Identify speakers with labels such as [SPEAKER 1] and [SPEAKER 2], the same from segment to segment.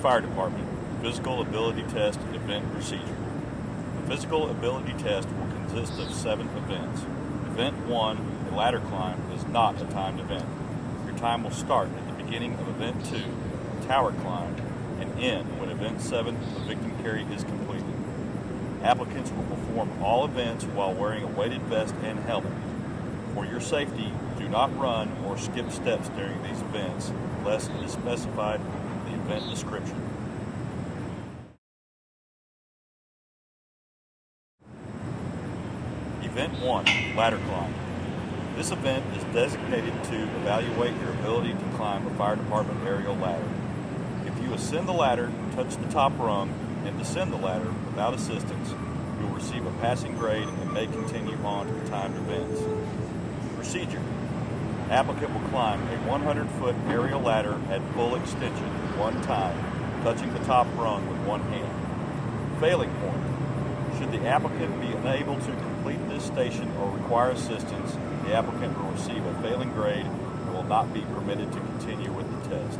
[SPEAKER 1] Fire Department, Physical Ability Test Event Procedure. The physical ability test will consist of 7 events. Event 1, a ladder climb, is not a timed event. Your time will start at the beginning of Event 2, a tower climb, and end when Event 7, a victim carry, is completed. Applicants will perform all events while wearing a weighted vest and helmet. For your safety, do not run or skip steps during these events unless it is specified in the event description. Event 1, Ladder Climb. This event is designated to evaluate your ability to climb a fire department aerial ladder. If you ascend the ladder, touch the top rung, and descend the ladder without assistance, you will receive a passing grade and may continue on to the timed events. Procedure. Applicant will climb a 100-foot aerial ladder at full extension one time, touching the top rung with one hand. Failing point. Should the applicant be unable to complete this station or require assistance, the applicant will receive a failing grade and will not be permitted to continue with the test.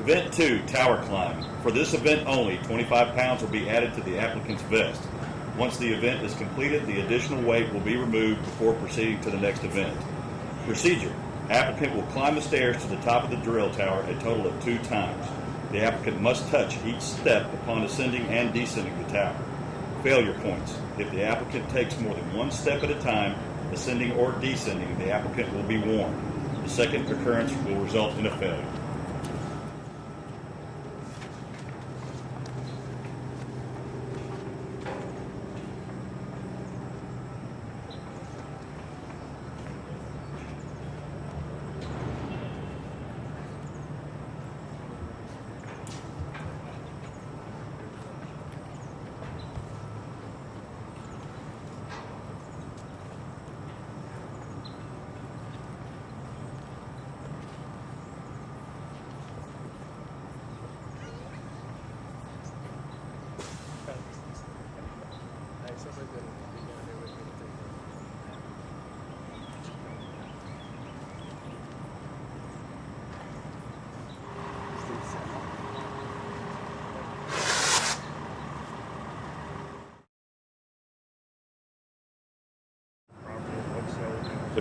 [SPEAKER 1] Event 2, Tower Climb. For this event only, 25 pounds will be added to the applicant's vest. Once the event is completed, the additional weight will be removed before proceeding to the next event. Procedure. Applicant will climb the stairs to the top of the drill tower a total of 2 times. The applicant must touch each step upon ascending and descending the tower. Failure points. If the applicant takes more than 1 step at a time, ascending or descending, the applicant will be warned. The second occurrence will result in a failure.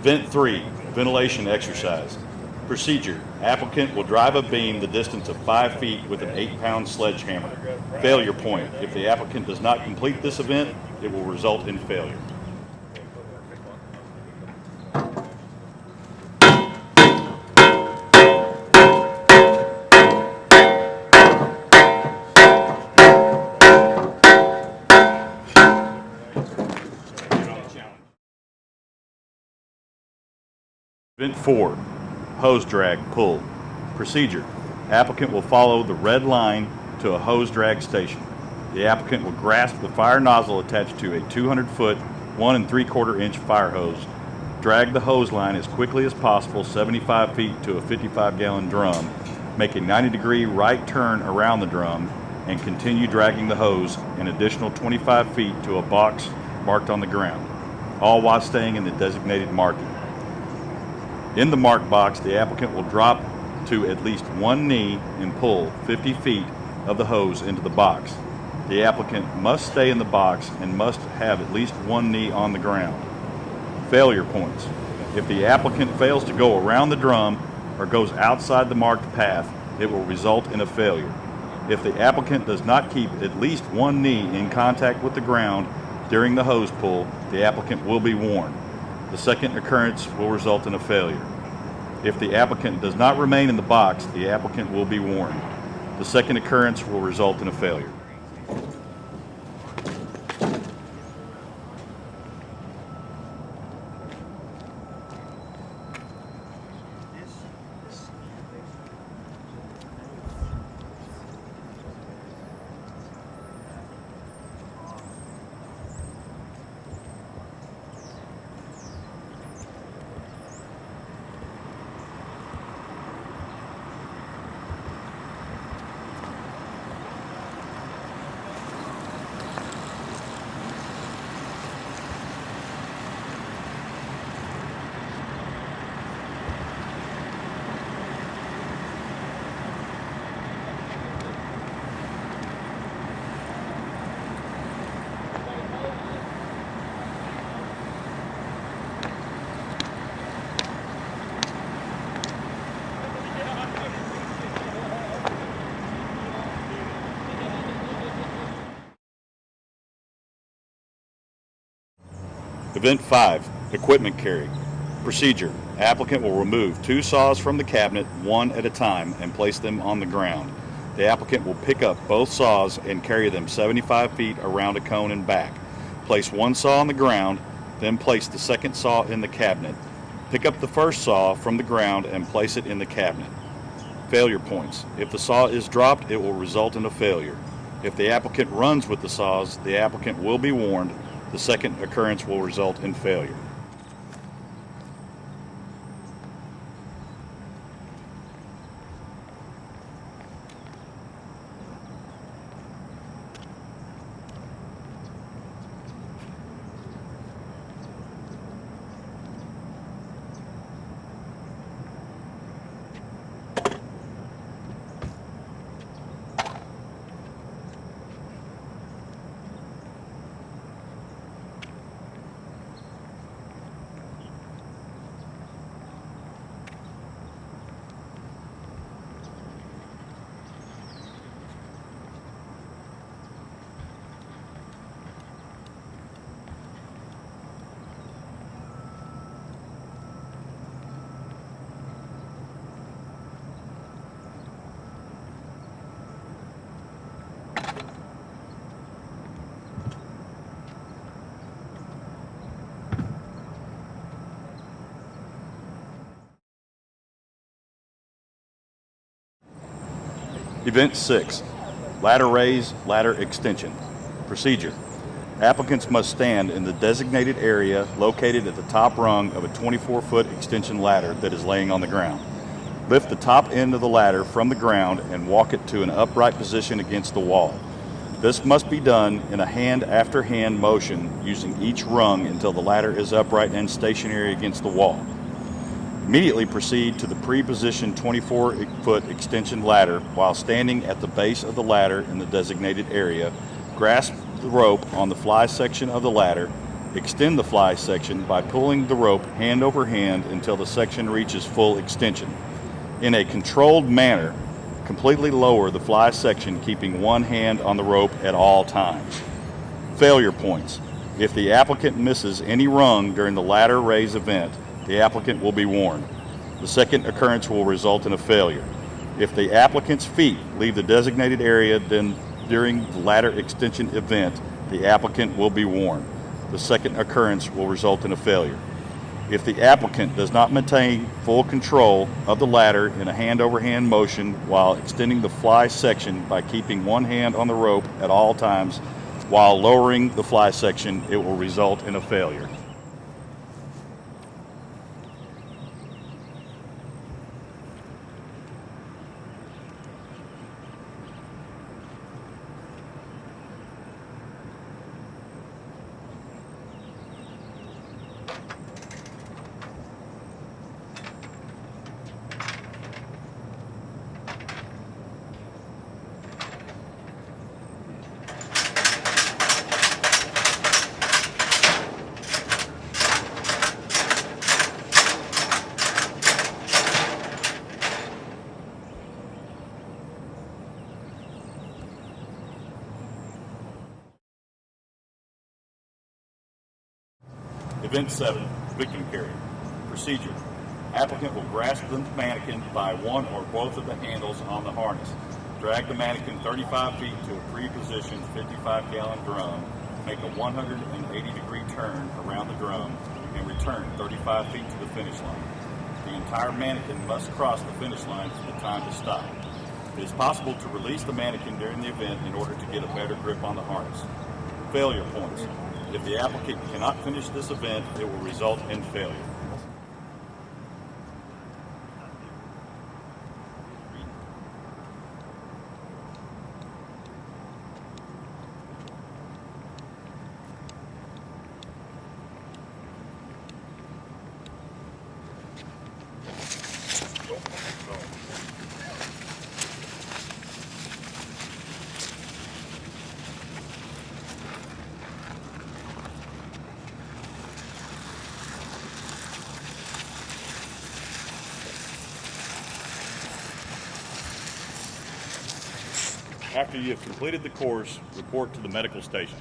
[SPEAKER 1] Event 3, ventilation exercise. Procedure: applicant will drive a beam the distance of 5 feet with an 8-pound sledgehammer. Failure point: if the applicant does not complete this event, it will result in failure. Event 4, hose drag pull. Procedure: applicant will follow the red line to a hose drag station. The applicant will grasp the fire nozzle attached to a 200-foot, 1 3/4-inch fire hose, drag the hose line as quickly as possible 75 feet to a 55-gallon drum, make a 90-degree right turn around the drum, and continue dragging the hose an additional 25 feet to a box marked on the ground, all while staying in the designated marking. In the marked box, the applicant will drop to at least one knee and pull 50 feet of the hose into the box. The applicant must stay in the box and must have at least one knee on the ground. Failure points: if the applicant fails to go around the drum or goes outside the marked path, it will result in a failure. If the applicant does not keep at least one knee in contact with the ground during the hose pull, the applicant will be warned. The second occurrence will result in a failure. If the applicant does not remain in the box, the applicant will be warned. The second occurrence will result in a failure. Event 5, equipment carry. Procedure: applicant will remove 2 saws from the cabinet, one at a time, and place them on the ground. The applicant will pick up both saws and carry them 75 feet around a cone and back. Place one saw on the ground, then place the second saw in the cabinet. Pick up the first saw from the ground and place it in the cabinet. Failure points: if the saw is dropped, it will result in a failure. If the applicant runs with the saws, the applicant will be warned. The second occurrence will result in failure. Event 6, ladder raise, ladder extension. Procedure: applicants must stand in the designated area located at the top rung of a 24-foot extension ladder that is laying on the ground. Lift the top end of the ladder from the ground and walk it to an upright position against the wall. This must be done in a hand-after-hand motion using each rung until the ladder is upright and stationary against the wall. Immediately proceed to the pre-positioned 24-foot extension ladder while standing at the base of the ladder in the designated area. Grasp the rope on the fly section of the ladder, Extend the fly section by pulling the rope hand over hand until the section reaches full extension. In a controlled manner, completely lower the fly section, keeping one hand on the rope at all times. Failure points. If the applicant misses any rung during the ladder raise event, the applicant will be warned. The second occurrence will result in a failure. If the applicant's feet leave the designated area during the ladder extension event, the applicant will be warned. The second occurrence will result in a failure. If the applicant does not maintain full control of the ladder in a hand-over-hand motion while extending the fly section by keeping one hand on the rope at all times while lowering the fly section, it will result in a failure. Event 7, victim carry. Procedure. Applicant will grasp the mannequin by one or both of the handles on the harness. Drag the mannequin 35 feet to a pre-positioned 55-gallon drum, make a 180-degree turn around the drum, and return 35 feet to the finish line. The entire mannequin must cross the finish line for the time to stop. It is possible to release the mannequin during the event in order to get a better grip on the harness. Failure points. If the applicant cannot finish this event, it will result in failure. After you have completed the course, report to the medical station.